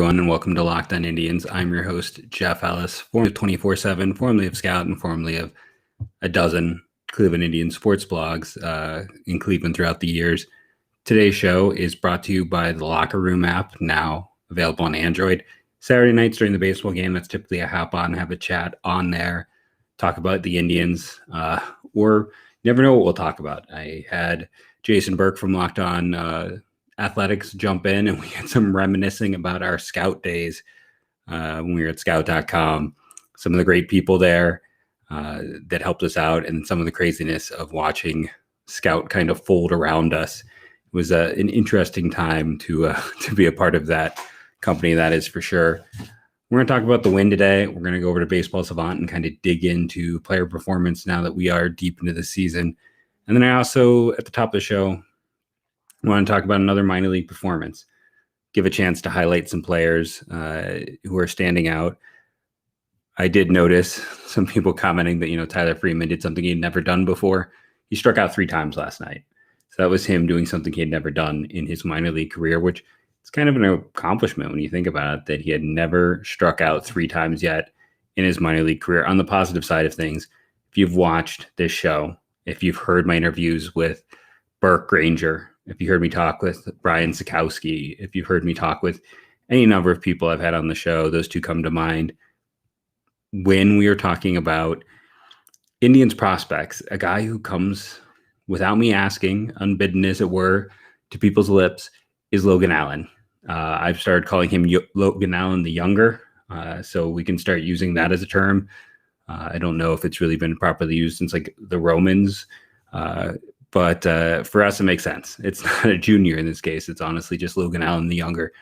Everyone, and welcome to Locked On Indians. I'm your host, Jeff Ellis, formerly of 24/7, formerly of Scout, and formerly of a dozen Cleveland Indians sports blogs in Cleveland throughout the years. Today's show is brought to you by the Locker Room app, now available on Android. Saturday nights during the baseball game, that's typically I hop on, have a chat on there, talk about the Indians, or you never know what we'll talk about. I had Jason Burke from Locked On Athletics jump in, and we had some reminiscing about our Scout days when we were at scout.com. Some of the great people there that helped us out, and some of the craziness of watching Scout kind of fold around us. It was an interesting time to be a part of that company, that is for sure. We're going to talk about the win today. We're going to go over to Baseball Savant and kind of dig into player performance now that we are deep into the season. And then I also, at the top of the show, I want to talk about another minor league performance, give a chance to highlight some players who are standing out. I did notice some people commenting that, Tyler Freeman did something he'd never done before. He struck out 3 times last night. So that was him doing something he had never done in his minor league career, which is kind of an accomplishment when you think about it, that he had never struck out 3 times yet in his minor league career. On the positive side of things, if you've watched this show, if you've heard my interviews with Burke Granger, if you heard me talk with Brian Sikowski, if you've heard me talk with any number of people I've had on the show, those two come to mind. When we are talking about Indians prospects, a guy who comes without me asking, unbidden as it were, to people's lips, is Logan Allen. I've started calling him Logan Allen the Younger, so we can start using that as a term. I don't know if it's really been properly used since like the Romans, but for us, it makes sense. It's not a junior in this case. It's honestly just Logan Allen the Younger.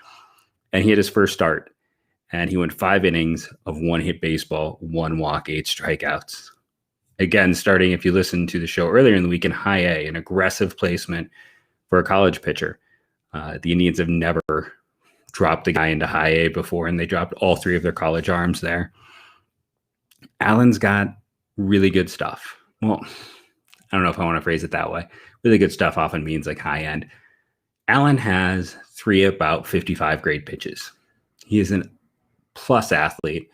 And he had his first start, and he went 5 innings of 1-hit baseball, 1 walk, 8 strikeouts. Again, starting, if you listened to the show earlier in the week, in high A, an aggressive placement for a college pitcher. The Indians have never dropped a guy into high A before, and they dropped all 3 of their college arms there. Allen's got really good stuff. Well, I don't know if I want to phrase it that way. Really good stuff often means like high end. Allen has 3 about 55 grade pitches. He is a plus athlete.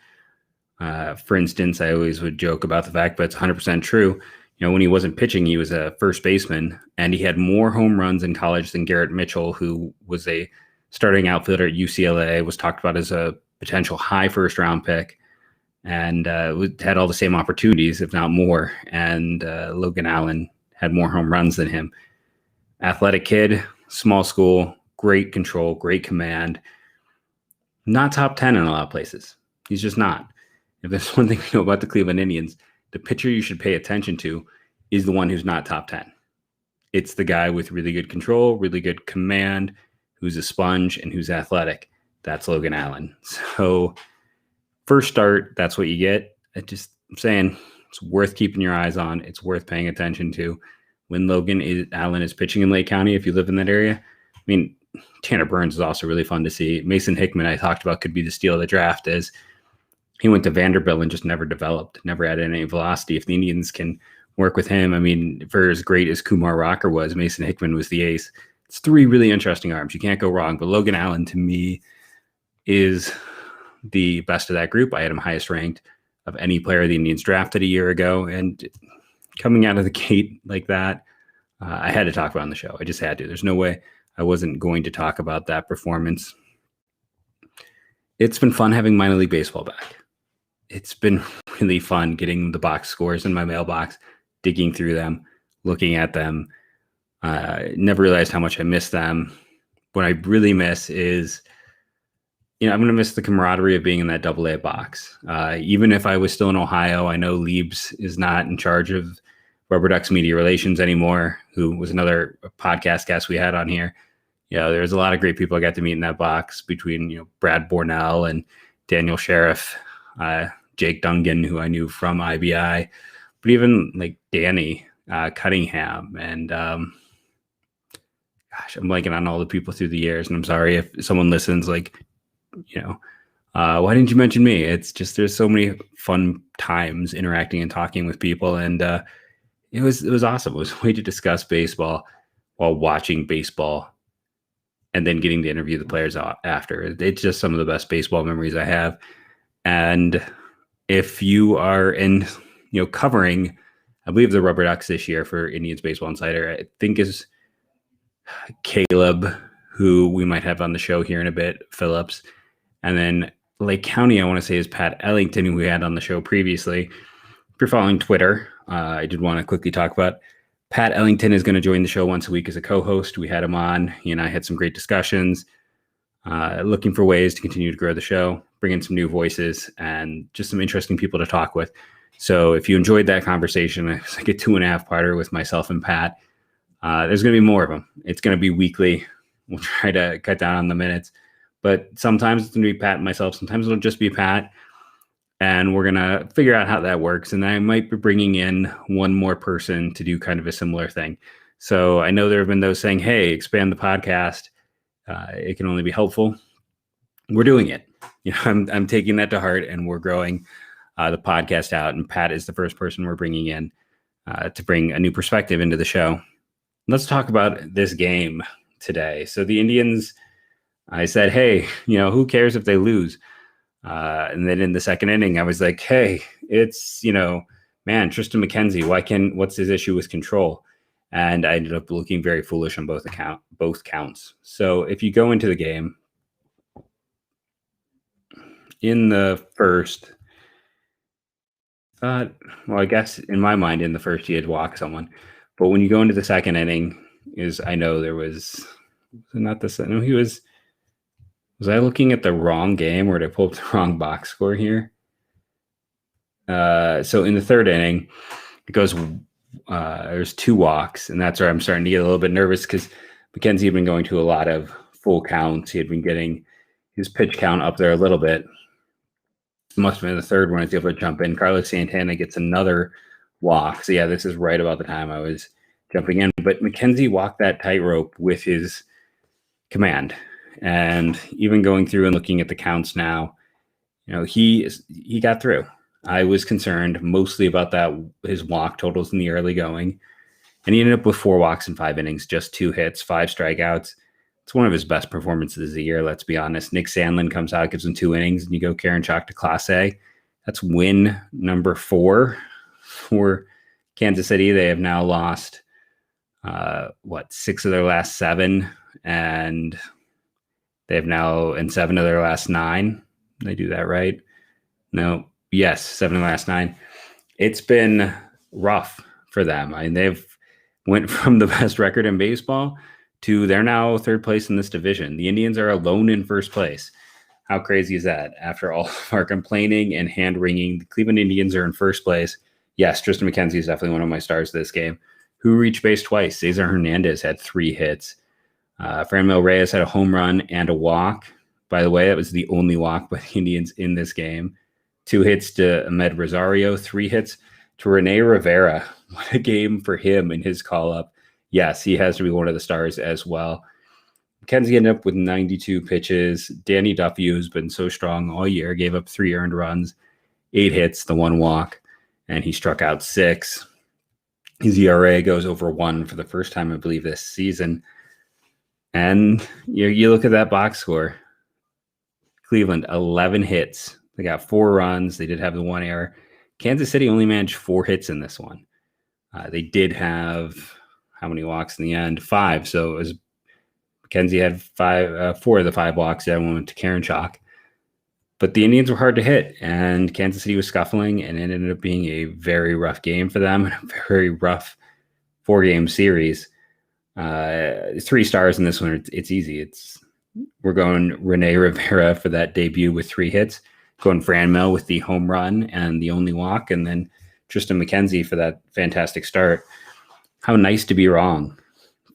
For instance, I always would joke about the fact, but it's 100% true. When he wasn't pitching, he was a first baseman, and he had more home runs in college than Garrett Mitchell, who was a starting outfielder at UCLA, was talked about as a potential high first-round pick, and had all the same opportunities, if not more. And Logan Allen had more home runs than him. Athletic kid, small school, great control, great command. Not top 10 in a lot of places. He's just not. If there's one thing we know about the Cleveland Indians, the pitcher you should pay attention to is the one who's not top 10. It's the guy with really good control, really good command, who's a sponge, and who's athletic. That's Logan Allen. So first start, that's what you get. I'm saying it's worth keeping your eyes on. It's worth paying attention to. When Logan Allen is pitching in Lake County, if you live in that area, I mean, Tanner Burns is also really fun to see. Mason Hickman, I talked about, could be the steal of the draft, as he went to Vanderbilt and just never developed, never had any velocity. If the Indians can work with him, I mean, for as great as Kumar Rocker was, Mason Hickman was the ace. It's 3 really interesting arms. You can't go wrong. But Logan Allen, to me, is the best of that group. I had him highest ranked of any player the Indians drafted a year ago. And coming out of the gate like that, I had to talk about it on the show. I just had to. There's no way I wasn't going to talk about that performance. It's been fun having minor league baseball back. It's been really fun getting the box scores in my mailbox, digging through them, looking at them. Never realized how much I miss them. What I really miss is, I'm going to miss the camaraderie of being in that AA box. Even if I was still in Ohio, I know Liebs is not in charge of Rubber Ducks Media Relations anymore, who was another podcast guest we had on here. There's a lot of great people I got to meet in that box between, Brad Bornell and Daniel Sheriff, Jake Dungan, who I knew from IBI, but even like Danny Cunningham, and I'm blanking on all the people through the years, and I'm sorry if someone listens, why didn't you mention me? It's just, there's so many fun times interacting and talking with people, and it was awesome. It was a way to discuss baseball while watching baseball and then getting to interview the players after. It's just some of the best baseball memories I have. And if you are in, covering, I believe the Rubber Ducks this year for Indians Baseball Insider, I think is Caleb, who we might have on the show here in a bit, Phillips. And then Lake County, I want to say, is Pat Ellington, who we had on the show previously. If you're following Twitter, I did want to quickly talk about Pat Ellington is going to join the show once a week as a co-host. We had him on. He and I had some great discussions, looking for ways to continue to grow the show, bring in some new voices, and just some interesting people to talk with. So if you enjoyed that conversation, it's like a 2.5-parter with myself and Pat. There's going to be more of them. It's going to be weekly. We'll try to cut down on the minutes. But sometimes it's going to be Pat and myself. Sometimes it'll just be Pat. And we're going to figure out how that works. And I might be bringing in one more person to do kind of a similar thing. So I know there have been those saying, hey, expand the podcast. It can only be helpful. We're doing it. I'm taking that to heart, and we're growing the podcast out. And Pat is the first person we're bringing in to bring a new perspective into the show. Let's talk about this game today. So the Indians, I said, hey, who cares if they lose? And then in the second inning, I was like, hey, it's, Tristan McKenzie, what's his issue with control? And I ended up looking very foolish on both counts. So if you go into the game, in the first, I guess in my mind, in the first, he had walked someone. But when you go into the second inning, I know there was not this. No, he was. Was I looking at the wrong game, or did I pull up the wrong box score here? So in the third inning, it goes. There's 2 walks, and that's where I'm starting to get a little bit nervous because McKenzie had been going to a lot of full counts. He had been getting his pitch count up there a little bit. It must have been the third when I was able to jump in. Carlos Santana gets another walk. So yeah, this is right about the time I was jumping in. But McKenzie walked that tightrope with his command. And even going through and looking at the counts now, he got through. I was concerned mostly about his walk totals in the early going. And he ended up with 4 walks in 5 innings, just 2 hits, 5 strikeouts. It's one of his best performances of the year, let's be honest. Nick Sandlin comes out, gives him 2 innings, and you go Karinchak to Class A. That's win number 4 for Kansas City. They have now lost, 6 of their last 7, and they have now in 7 of their last 9. They do that right? No. Yes, 7 of the last 9. It's been rough for them. I mean, they've went from the best record in baseball to they're now 3rd place in this division. The Indians are alone in 1st place. How crazy is that? After all of our complaining and hand-wringing, the Cleveland Indians are in 1st place. Yes, Tristan McKenzie is definitely one of my stars this game. Who reached base twice? Cesar Hernandez had 3 hits. Franmil Reyes had a home run and a walk. By the way, that was the only walk by the Indians in this game. 2 hits to Ahmed Rosario, 3 hits to Rene Rivera. What a game for him in his call-up. Yes, he has to be one of the stars as well. McKenzie ended up with 92 pitches. Danny Duffy, who's been so strong all year, gave up 3 earned runs, 8 hits, the 1 walk, and he struck out 6. His ERA goes over 1 for the first time, I believe, this season. And you look at that box score. Cleveland, 11 hits. They got 4 runs. They did have the 1 error. Kansas City only managed 4 hits in this one. They did have how many walks in the end? 5. So it was McKenzie had 4 of the 5 walks. The other one went to Karinchak. But the Indians were hard to hit, and Kansas City was scuffling, and it ended up being a very rough game for them, a very rough 4-game series. 3 stars in this one. It's easy. We're going Rene Rivera for that debut with 3 hits, going Franmil with the home run and the only walk, and then Tristan McKenzie for that fantastic start. How nice to be wrong.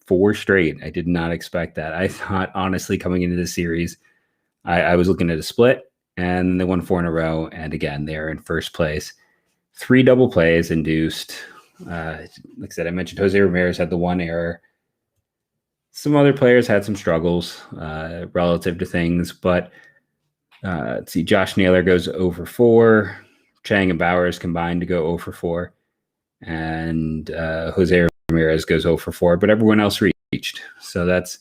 4 straight. I did not expect that. I thought, honestly, coming into this series, I was looking at a split, and they won 4 in a row, and again, they're in 1st place. 3 double plays induced. Like I said, I mentioned Jose Ramirez had the 1 error. Some other players had some struggles relative to things, but let's see. Josh Naylor goes 0 for 4. Chang and Bowers combined to go 0 for 4. And Jose Ramirez goes 0 for 4, but everyone else reached. So that's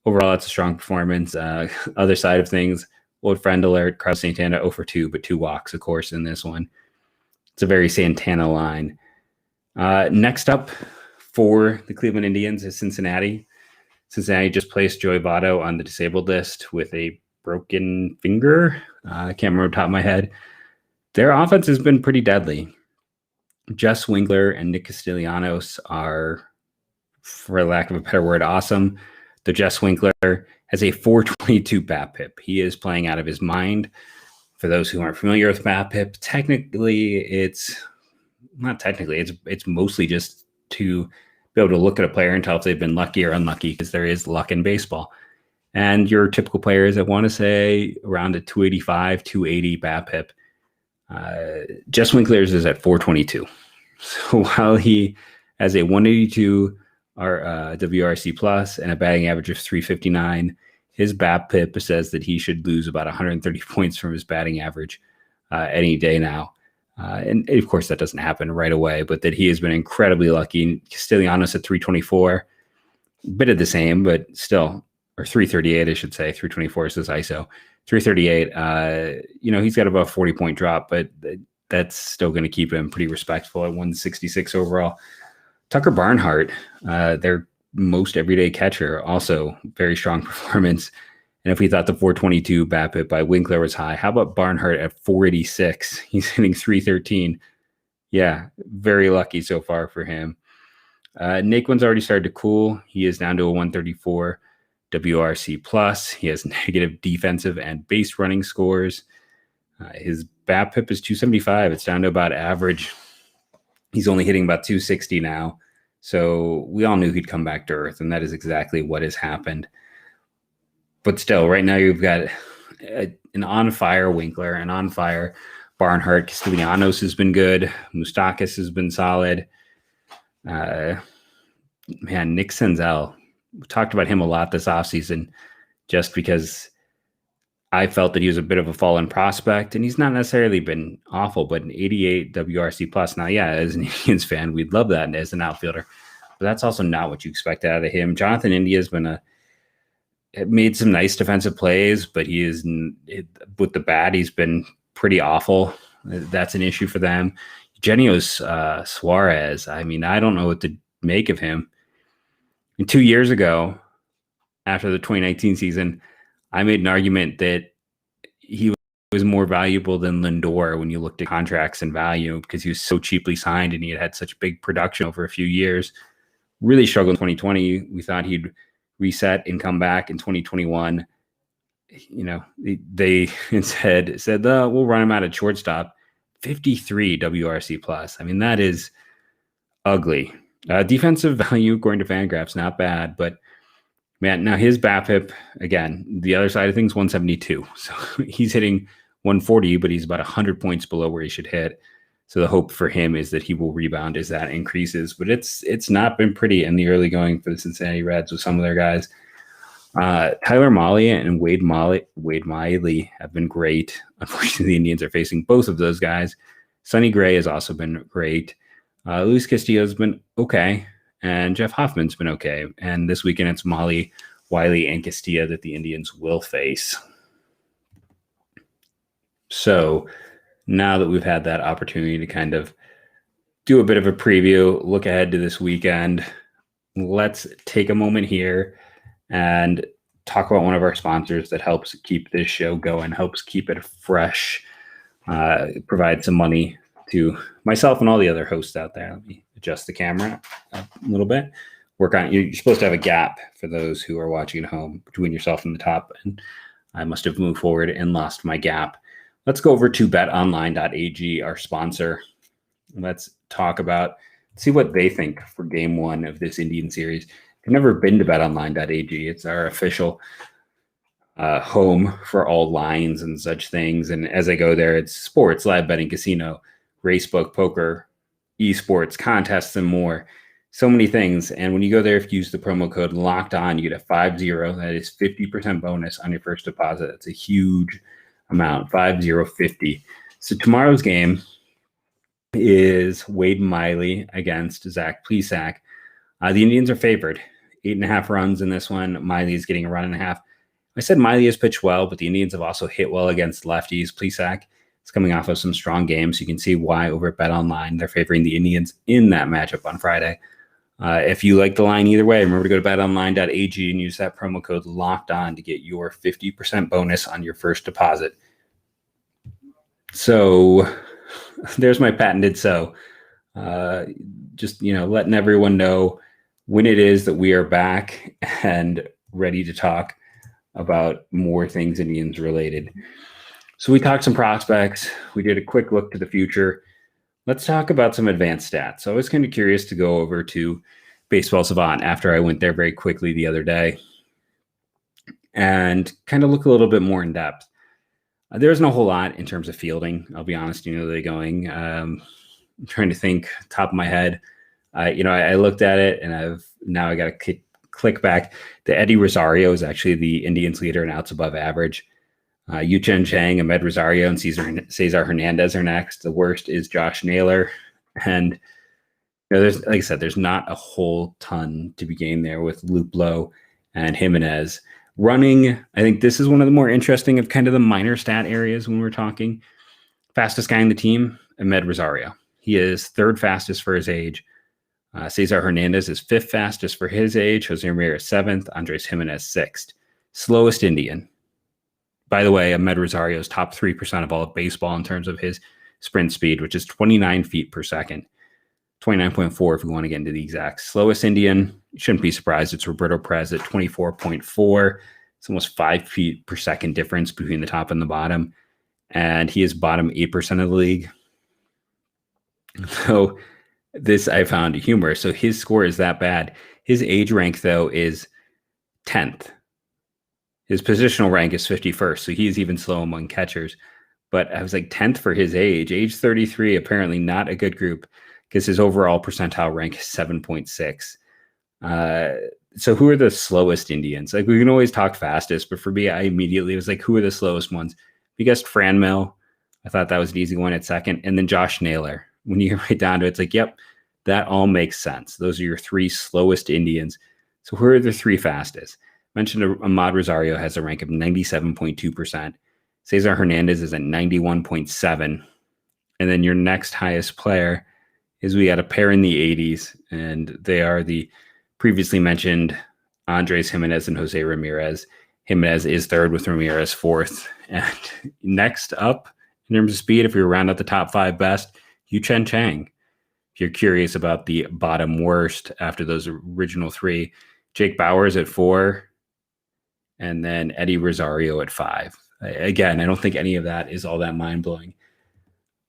overall, it's a strong performance. Other side of things, old friend alert, Carlos Santana 0 for 2, but 2 walks, of course, in this one. It's a very Santana line. Next up for the Cleveland Indians is Cincinnati. Cincinnati just placed Joey Votto on the disabled list with a broken finger. I can't remember off the top of my head. Their offense has been pretty deadly. Jess Winkler and Nick Castellanos are, for lack of a better word, awesome. The Jess Winkler has a 422 BABIP. He is playing out of his mind. For those who aren't familiar with BABIP, it's mostly just to be able to look at a player and tell if they've been lucky or unlucky, because there is luck in baseball. And your typical players, I want to say around a 285, 280 BABIP. Jess Winkler's is at 422. So while he has a 182 WRC plus and a batting average of 359, his BABIP says that he should lose about 130 points from his batting average any day now. And of course, that doesn't happen right away, but that he has been incredibly lucky. Castellanos at 324, a bit of the same, but still, or 338, I should say. 324 is his ISO. 338, he's got about a 40-point drop, but that's still going to keep him pretty respectful at 166 overall. Tucker Barnhart, their most everyday catcher, also very strong performance. And if we thought the 422 BABIP by Winkler was high, how about Barnhart at 486? He's hitting 313. Yeah, very lucky so far for him. Naquin's already started to cool. He is down to a 134 WRC plus. He has negative defensive and base running scores. His BABIP is 275. It's down to about average. He's only hitting about 260 now. So we all knew he'd come back to earth, and that is exactly what has happened. But still, right now you've got an on-fire Winkler, an on-fire Barnhart. Castellanos has been good. Moustakas has been solid. Nick Senzel. We talked about him a lot this offseason just because I felt that he was a bit of a fallen prospect, and he's not necessarily been awful, but an 88 WRC plus. Now, yeah, as an Indians fan, we'd love that as an outfielder, but that's also not what you expect out of him. Jonathan India has been made some nice defensive plays, but he is with the bat, he's been pretty awful. That's an issue for them. Eugenio Suarez, I mean, I don't know what to make of him. And 2 years ago, after the 2019 season, I made an argument that he was more valuable than Lindor when you looked at contracts and value, because he was so cheaply signed and he had such big production over a few years. Really struggled in 2020. We thought he'd reset and come back in 2021. They instead said, we'll run him out at shortstop. 53 WRC plus. I mean, that is ugly. Defensive value, according to Fangraphs, not bad, but man, now his BABIP, again, the other side of things, 172. So he's hitting 140, but he's about 100 points below where he should hit. So the hope for him is that he will rebound as that increases. But it's not been pretty in the early going for the Cincinnati Reds with some of their guys. Tyler Mahle and Wade Miley have been great. Unfortunately, the Indians are facing both of those guys. Sonny Gray has also been great. Luis Castillo's been okay. And Jeff Hoffman's been okay. And this weekend, it's Mahle, Wiley, and Castillo that the Indians will face. So now that we've had that opportunity to kind of do a bit of a preview, look ahead to this weekend, let's take a moment here and talk about one of our sponsors that helps keep this show going, helps keep it fresh, provide some money to myself and all the other hosts out there. Let me adjust the camera a little bit. Work on it. You're supposed to have a gap for those who are watching at home between yourself and the top, and I must have moved forward and lost my gap. Let's go over to betonline.ag, our sponsor. Let's see what they think for game one of this Indian series. If you've never been to betonline.ag, it's our official home for all lines and such things. And as I go there, it's sports, live betting, casino, racebook, poker, esports, contests, and more. So many things. And when you go there, if you use the promo code Locked On, you get a 50. That is 50% bonus on your first deposit. That's a huge amount, 50. So tomorrow's game is Wade Miley against Zach Plesac. The Indians are favored 8.5 runs in this one. Miley's getting a run and a half. I said Miley has pitched well, but the Indians have also hit well against lefties. Plesac is coming off of some strong games. You can see why over at Bet Online they're favoring the Indians in that matchup on Friday. If you like the line either way, remember to go to betonline.ag and use that promo code LOCKEDON to get your 50% bonus on your first deposit. So there's my patented so. Just, letting everyone know when it is that we are back and ready to talk about more things Indians related. So we talked some prospects. We did a quick look to the future. Let's talk about some advanced stats. So I was kind of curious to go over to Baseball Savant after I went there very quickly the other day and kind of look a little bit more in depth. There's no whole lot in terms of fielding. I'll be honest, they're going. I'm trying to think top of my head. I looked at it and I got to click back. The Eddie Rosario is actually the Indians leader in outs above average. Yu-Chen Chang, Ahmed Rosario, and Cesar Hernandez are next. The worst is Josh Naylor. And there's, like I said, there's not a whole ton to be gained there with Luplow and Jimenez. Running, I think this is one of the more interesting of kind of the minor stat areas when we're talking. Fastest guy in the team, Ahmed Rosario. He is third fastest for his age. Cesar Hernandez is fifth fastest for his age. Jose Ramirez seventh. Andres Jimenez sixth. Slowest Indian. By the way, Ahmed Rosario is top 3% of all of baseball in terms of his sprint speed, which is 29 feet per second. 29.4 if we want to get into the exact. Slowest Indian, you shouldn't be surprised. It's Roberto Perez at 24.4. It's almost 5 feet per second difference between the top and the bottom. And he is bottom 8% of the league. So this I found humorous. So his score is that bad. His age rank, though, is 10th. His positional rank is 51st. So he's even slow among catchers. But I was like 10th for his age 33, apparently not a good group because his overall percentile rank is 7.6. So who are the slowest Indians? Like we can always talk fastest, but for me, I immediately was like, who are the slowest ones? We guessed Fran Mill. I thought that was an easy one at second. And then Josh Naylor. When you get right down to it, it's like, yep, that all makes sense. Those are your three slowest Indians. So who are the three fastest? Mentioned Ahmad Rosario has a rank of 97.2%. Cesar Hernandez is at 91.7%. And then your next highest player is we got a pair in the 80s, and they are the previously mentioned Andres Jimenez and Jose Ramirez. Jimenez is third with Ramirez fourth. And next up, in terms of speed, if we round out the top five best, Yu-Chen Chang. If you're curious about the bottom worst after those original three, Jake Bauers at 4, and then Eddie Rosario at 5. Again, I don't think any of that is all that mind-blowing.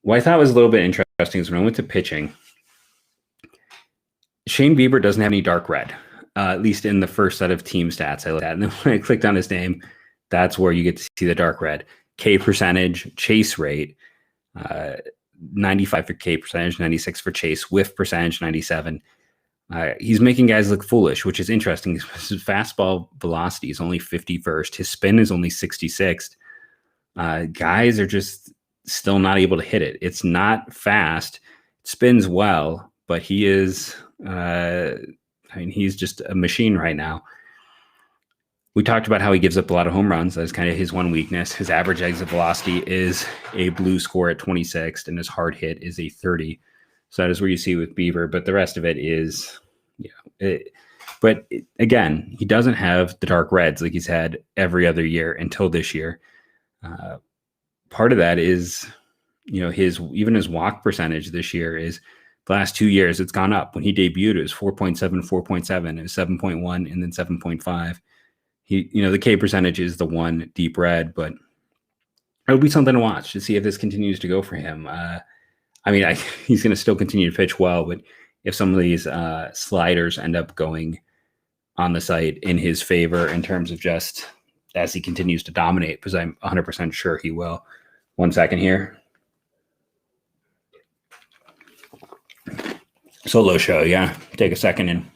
What I thought was a little bit interesting is when I went to pitching, Shane Bieber doesn't have any dark red, at least in the first set of team stats I looked at. And then when I clicked on his name, that's where you get to see the dark red. K percentage, chase rate, 95 for K percentage, 96 for chase, whiff percentage, 97. He's making guys look foolish, which is interesting. His fastball velocity is only 51st. His spin is only 66th. Guys are just still not able to hit it. It's not fast. It spins well, but he is, he's just a machine right now. We talked about how he gives up a lot of home runs. That's kind of his one weakness. His average exit velocity is a blue score at 26th, and his hard hit is a 30. So that is where you see with Bieber, but the rest of it is, again, he doesn't have the dark reds like he's had every other year until this year. Part of that is, his walk percentage this year is the last 2 years, it's gone up. When he debuted, it was 4.7, 4.7, it was 7.1, and then 7.5. The K percentage is the one deep red, but it'll be something to watch to see if this continues to go for him. He's going to still continue to pitch well, but if some of these sliders end up going on the site in his favor in terms of just as he continues to dominate, because I'm 100% sure he will. 1 second here. Solo show, yeah. Take a second and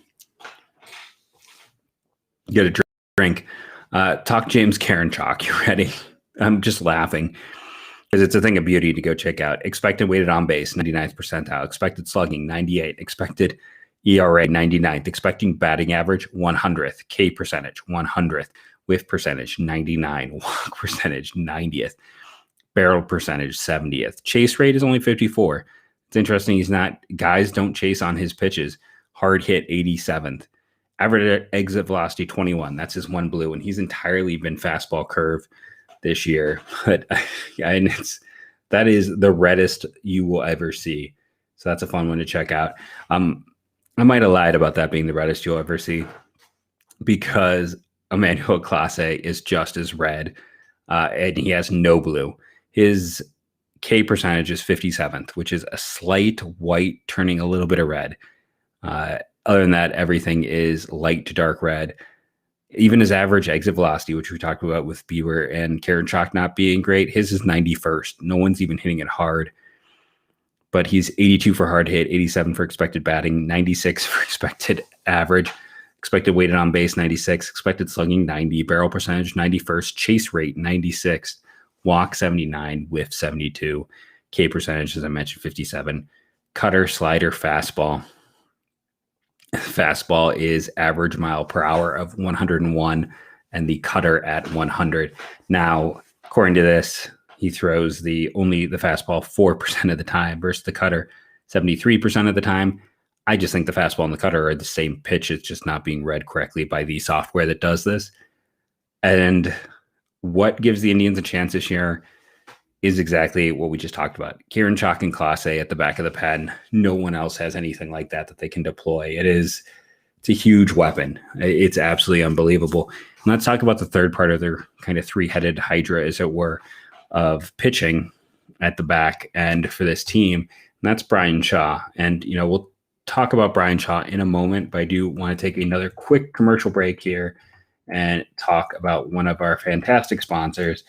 get a drink. Talk James Karinchak. You ready? I'm just laughing because it's a thing of beauty to go check out. Expected weighted on base, 99th percentile. Expected slugging, 98. Expected ERA 99th, expecting batting average 100th, K percentage 100th, whiff percentage 99, walk percentage 90th, barrel percentage 70th. Chase rate is only 54. It's interesting. Guys don't chase on his pitches. Hard hit 87th. Average exit velocity 21. That's his one blue, and he's entirely been fastball curve this year. But and that is the reddest you will ever see. So that's a fun one to check out. I might have lied about that being the reddest you'll ever see, because Emmanuel Clase is just as red, and he has no blue. His K percentage is 57th, which is a slight white turning a little bit of red. Other than that, everything is light to dark red. Even his average exit velocity, which we talked about with Bieber and Karinchak not being great, his is 91st. No one's even hitting it hard. But he's 82 for hard hit, 87 for expected batting, 96 for expected average, expected weighted on base 96, expected slugging 90, barrel percentage 91st, chase rate 96, walk 79, whiff 72, K percentage, as I mentioned, 57, cutter, slider, fastball. Fastball is average mile per hour of 101 and the cutter at 100. Now, according to this, he throws only the fastball 4% of the time versus the cutter 73% of the time. I just think the fastball and the cutter are the same pitch. It's just not being read correctly by the software that does this. And what gives the Indians a chance this year is exactly what we just talked about. Karinchak and Clase at the back of the pen. No one else has anything like that they can deploy. It's a huge weapon. It's absolutely unbelievable. And let's talk about the third part of their kind of three-headed hydra, as it were, of pitching at the back end for this team. And that's Bryan Shaw. And, we'll talk about Bryan Shaw in a moment, but I do want to take another quick commercial break here and talk about one of our fantastic sponsors.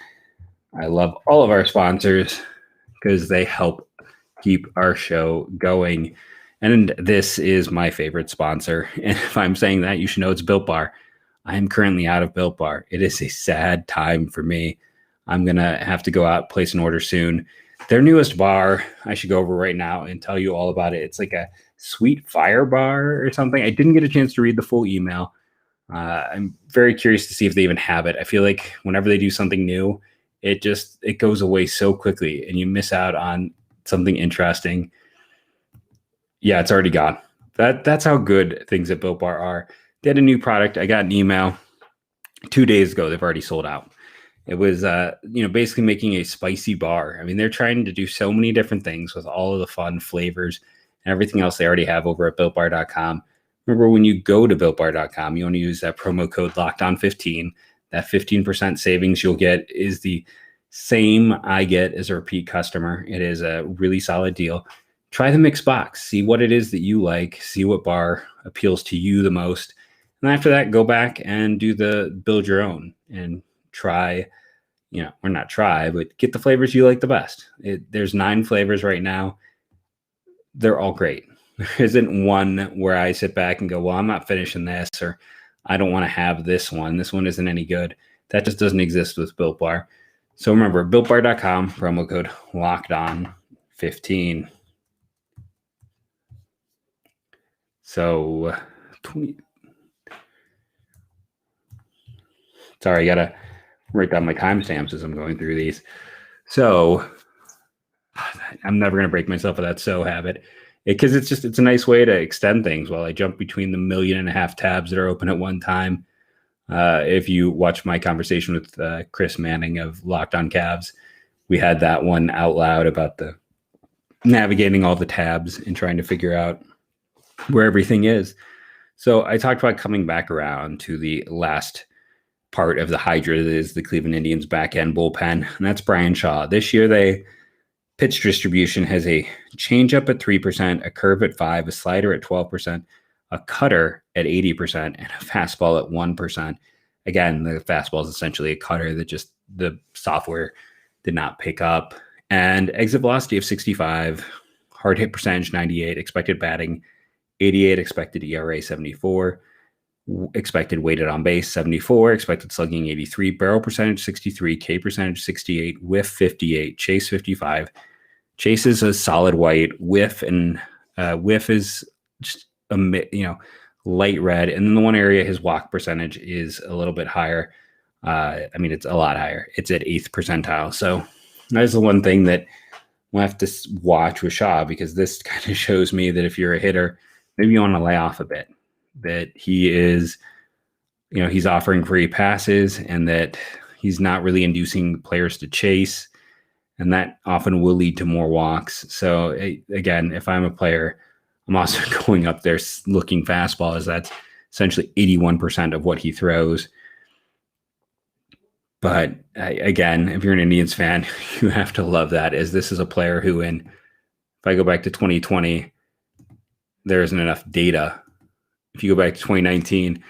I love all of our sponsors because they help keep our show going. And this is my favorite sponsor. And if I'm saying that, you should know it's Built Bar. I am currently out of Built Bar. It is a sad time for me. I'm going to have to go out, place an order soon. Their newest bar, I should go over right now and tell you all about it. It's like a sweet fire bar or something. I didn't get a chance to read the full email. I'm very curious to see if they even have it. I feel like whenever they do something new, it goes away so quickly and you miss out on something interesting. Yeah, it's already gone. That's how good things at Built Bar are. They had a new product. I got an email 2 days ago. They've already sold out. It was, basically making a spicy bar. I mean, they're trying to do so many different things with all of the fun flavors and everything else they already have over at BuiltBar.com. Remember, when you go to BuiltBar.com, you want to use that promo code LOCKEDON15. That 15% savings you'll get is the same I get as a repeat customer. It is a really solid deal. Try the mix box. See what it is that you like. See what bar appeals to you the most. And after that, go back and do the build your own and try, or not try, but get the flavors you like the best. There's 9 flavors right now. They're all great. There isn't one where I sit back and go, well, I'm not finishing this, or I don't want to have this one. This one isn't any good. That just doesn't exist with Built Bar. So remember, BuiltBar.com, promo code LOCKEDON15. So, sorry, I got to write down my timestamps as I'm going through these. So I'm never going to break myself of that habit, because it's a nice way to extend things while I jump between the 1.5 million tabs that are open at one time. If you watch my conversation with Chris Manning of Locked On Cavs, we had that one out loud about the navigating all the tabs and trying to figure out where everything is. So I talked about coming back around to the last part of the hydra that is the Cleveland Indians back end bullpen, and that's Bryan Shaw. This year, they pitch distribution has a changeup at 3%, a curve at 5%, a slider at 12%, a cutter at 80%, and a fastball at 1%. Again, the fastball is essentially a cutter that just the software did not pick up. And exit velocity of 65, hard hit percentage 98, expected batting 88, expected ERA 74, expected weighted on base 74, expected slugging 83, barrel percentage 63, K percentage 68, whiff 58, chase 55. Chase is a solid white. Whiff is just light red. And then the one area, his walk percentage is a little bit higher. It's a lot higher. It's at 8th percentile. So that's the one thing that we'll have to watch with Shaw, because this kind of shows me that if you're a hitter, maybe you want to lay off a bit, that he is, he's offering free passes and that he's not really inducing players to chase. And that often will lead to more walks. So again, if I'm a player, I'm also going up there looking fastball, as that's essentially 81% of what he throws. But again, if you're an Indians fan, you have to love that, as this is a player who, if I go back to 2020, there isn't enough data. If you go back to 2019,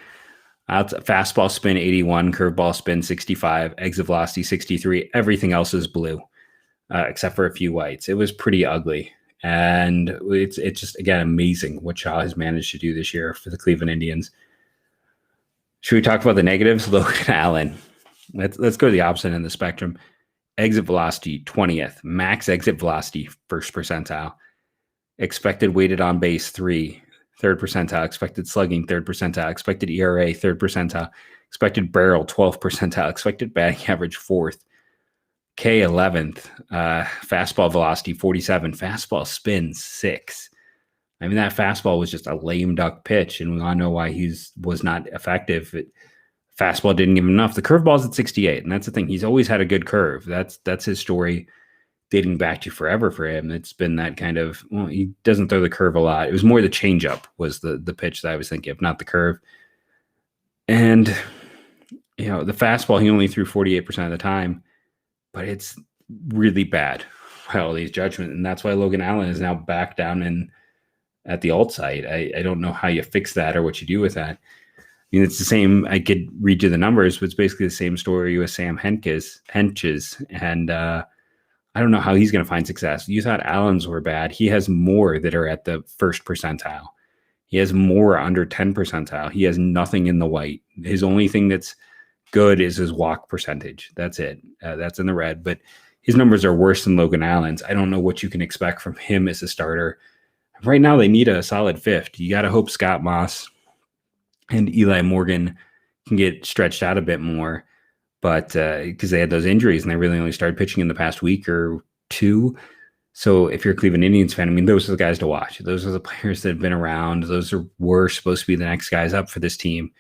fastball spin 81, curveball spin 65, exit velocity 63. Everything else is blue, except for a few whites. It was pretty ugly. And it's just, again, amazing what Shaw has managed to do this year for the Cleveland Indians. Should we talk about the negatives? Logan Allen. Let's go to the opposite end of the spectrum. Exit velocity, 20th. Max exit velocity, 1st percentile. Expected weighted on base, 3, 3rd percentile. Expected slugging, 3rd percentile. Expected ERA, 3rd percentile. Expected barrel, 12th percentile. Expected batting average, 4th. K, 11th. Fastball velocity, 47. Fastball spin, 6. That fastball was just a lame duck pitch, and we all know why he was not effective. Fastball didn't give him enough. The curveball's at 68, and that's the thing. He's always had a good curve. That's his story dating back to forever for him. It's been that kind of, he doesn't throw the curve a lot. It was more the changeup was the pitch that I was thinking of, not the curve. And, the fastball, he only threw 48% of the time, but it's really bad by all these judgments. And that's why Logan Allen is now back down at the alt site. I don't know how you fix that or what you do with that. It's the same. I could read you the numbers, but it's basically the same story with Sam Henches. And I don't know how he's going to find success. You thought Allen's were bad. He has more that are at the 1st percentile. He has more under 10 percentile. He has nothing in the white. His only thing that's good is his walk percentage. That's it. That's in the red. But his numbers are worse than Logan Allen's. I don't know what you can expect from him as a starter. Right now, they need a solid 5th. You got to hope Scott Moss and Eli Morgan can get stretched out a bit more, but because they had those injuries and they really only started pitching in the past week or 2. So if you're a Cleveland Indians fan, those are the guys to watch. Those are the players that have been around. Those were supposed to be the next guys up for this team,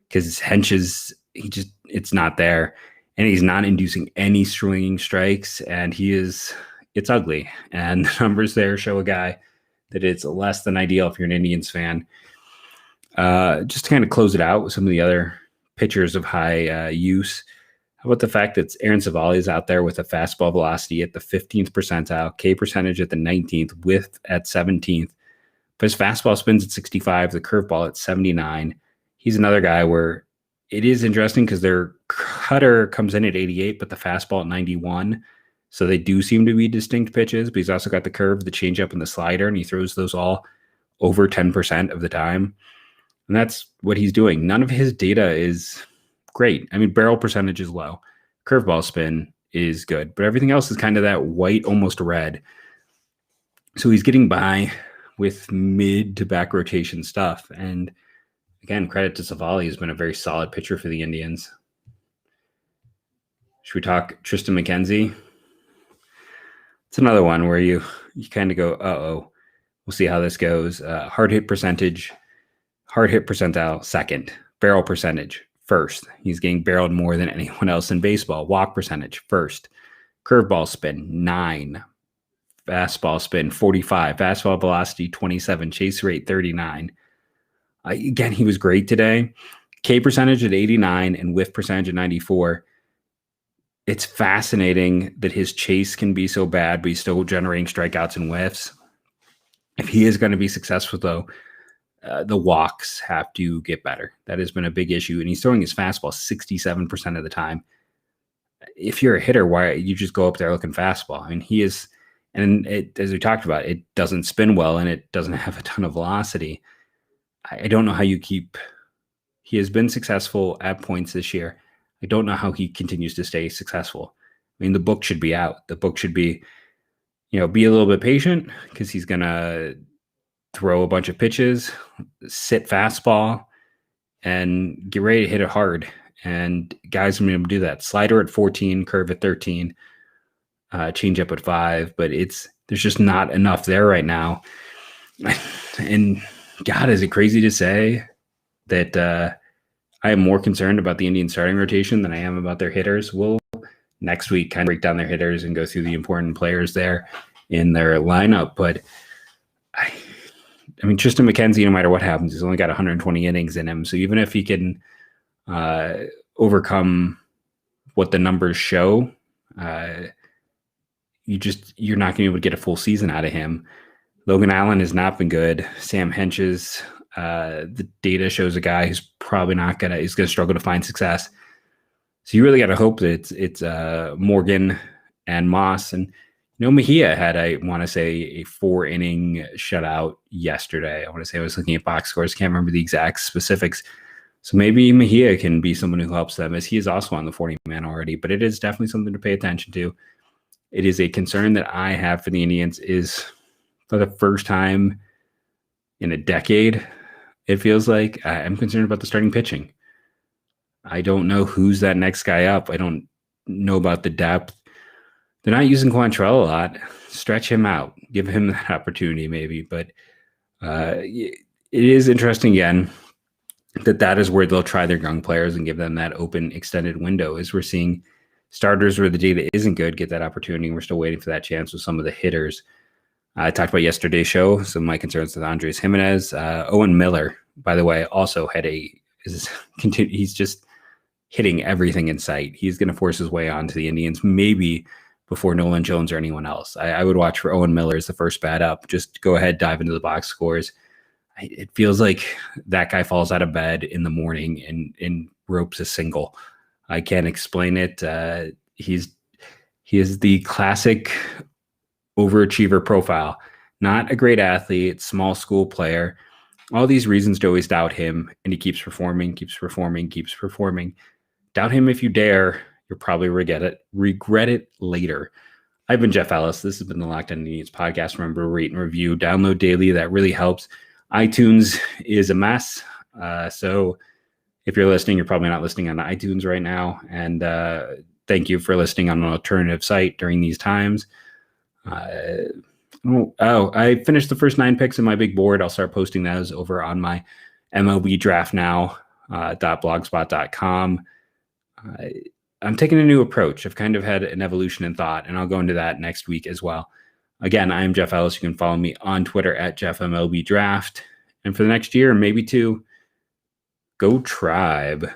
because Henches, it's not there, and he's not inducing any swinging strikes, and it's ugly. And the numbers there show a guy that it's less than ideal if you're an Indians fan. Just to kind of close it out with some of the other pitchers of high use. How about the fact that Aaron Savali is out there with a fastball velocity at the 15th percentile, K percentage at the 19th, width at 17th. But his fastball spins at 65, the curveball at 79. He's another guy where it is interesting because their cutter comes in at 88, but the fastball at 91. So they do seem to be distinct pitches, but he's also got the curve, the changeup, and the slider, and he throws those all over 10% of the time. And that's what he's doing. None of his data is great. Barrel percentage is low. Curveball spin is good. But everything else is kind of that white, almost red. So he's getting by with mid to back rotation stuff. And again, credit to Savali, who's been a very solid pitcher for the Indians. Should we talk Tristan McKenzie? It's another one where you kind of go, uh-oh. We'll see how this goes. Hard hit percentage. Hard hit percentile, 2nd. Barrel percentage, 1st. He's getting barreled more than anyone else in baseball. Walk percentage, 1st. Curveball spin, 9. Fastball spin, 45. Fastball velocity, 27. Chase rate, 39. Again, he was great today. K percentage at 89 and whiff percentage at 94. It's fascinating that his chase can be so bad, but he's still generating strikeouts and whiffs. If he is going to be successful, though, the walks have to get better. That has been a big issue. And he's throwing his fastball 67% of the time. If you're a hitter, why you just go up there looking fastball? He is, and as we talked about, it doesn't spin well and it doesn't have a ton of velocity. I don't know how he has been successful at points this year. I don't know how he continues to stay successful. The book should be out. The book should be, be a little bit patient, because he's going to throw a bunch of pitches, sit fastball, and get ready to hit it hard. And guys are going to be able to do that. Slider at 14, curve at 13, change up at 5, but there's just not enough there right now. And God, is it crazy to say that I am more concerned about the Indian starting rotation than I am about their hitters? We'll next week kind of break down their hitters and go through the important players there in their lineup. But I mean, Tristan McKenzie, no matter what happens, he's only got 120 innings in him. So even if he can overcome what the numbers show, you're not going to be able to get a full season out of him. Logan Allen has not been good. Sam Henches, the data shows a guy who's probably he's going to struggle to find success. So you really got to hope that it's Morgan and Moss. And Mejia had, I want to say, a 4-inning shutout yesterday. I want to say I was looking at box scores. Can't remember the exact specifics. So maybe Mejia can be someone who helps them, as he is also on the 40-man already. But it is definitely something to pay attention to. It is a concern that I have for the Indians is for the first time in a decade, it feels like I'm concerned about the starting pitching. I don't know who's that next guy up. I don't know about the depth. They're not using Quantrell a lot. Stretch him out. Give him that opportunity maybe. But it is interesting, again, that is where they'll try their young players and give them that open, extended window, as we're seeing starters where the data isn't good get that opportunity. We're still waiting for that chance with some of the hitters. I talked about yesterday's show, some of my concerns with Andres Jimenez. Owen Miller, by the way, also he's just hitting everything in sight. He's going to force his way onto the Indians, maybe before Nolan Jones or anyone else. I would watch for Owen Miller as the first bat up. Just go ahead, dive into the box scores. It feels like that guy falls out of bed in the morning and ropes a single. I can't explain it. He is the classic overachiever profile. Not a great athlete, small school player. All these reasons to always doubt him, and he keeps performing. Doubt him if you dare. You'll probably regret it later. I've been Jeff Ellis. This has been the Locked On Indians podcast. Remember, rate and review, download daily. That really helps. iTunes is a mess. So if you're listening, you're probably not listening on iTunes right now. And thank you for listening on an alternative site during these times. I finished the first 9 picks in my big board. I'll start posting those over on my MLB draft now .blogspot.com. I'm taking a new approach. I've kind of had an evolution in thought, and I'll go into that next week as well. Again, I'm Jeff Ellis. You can follow me on Twitter at JeffMLBDraft. And for the next year, maybe 2, go Tribe.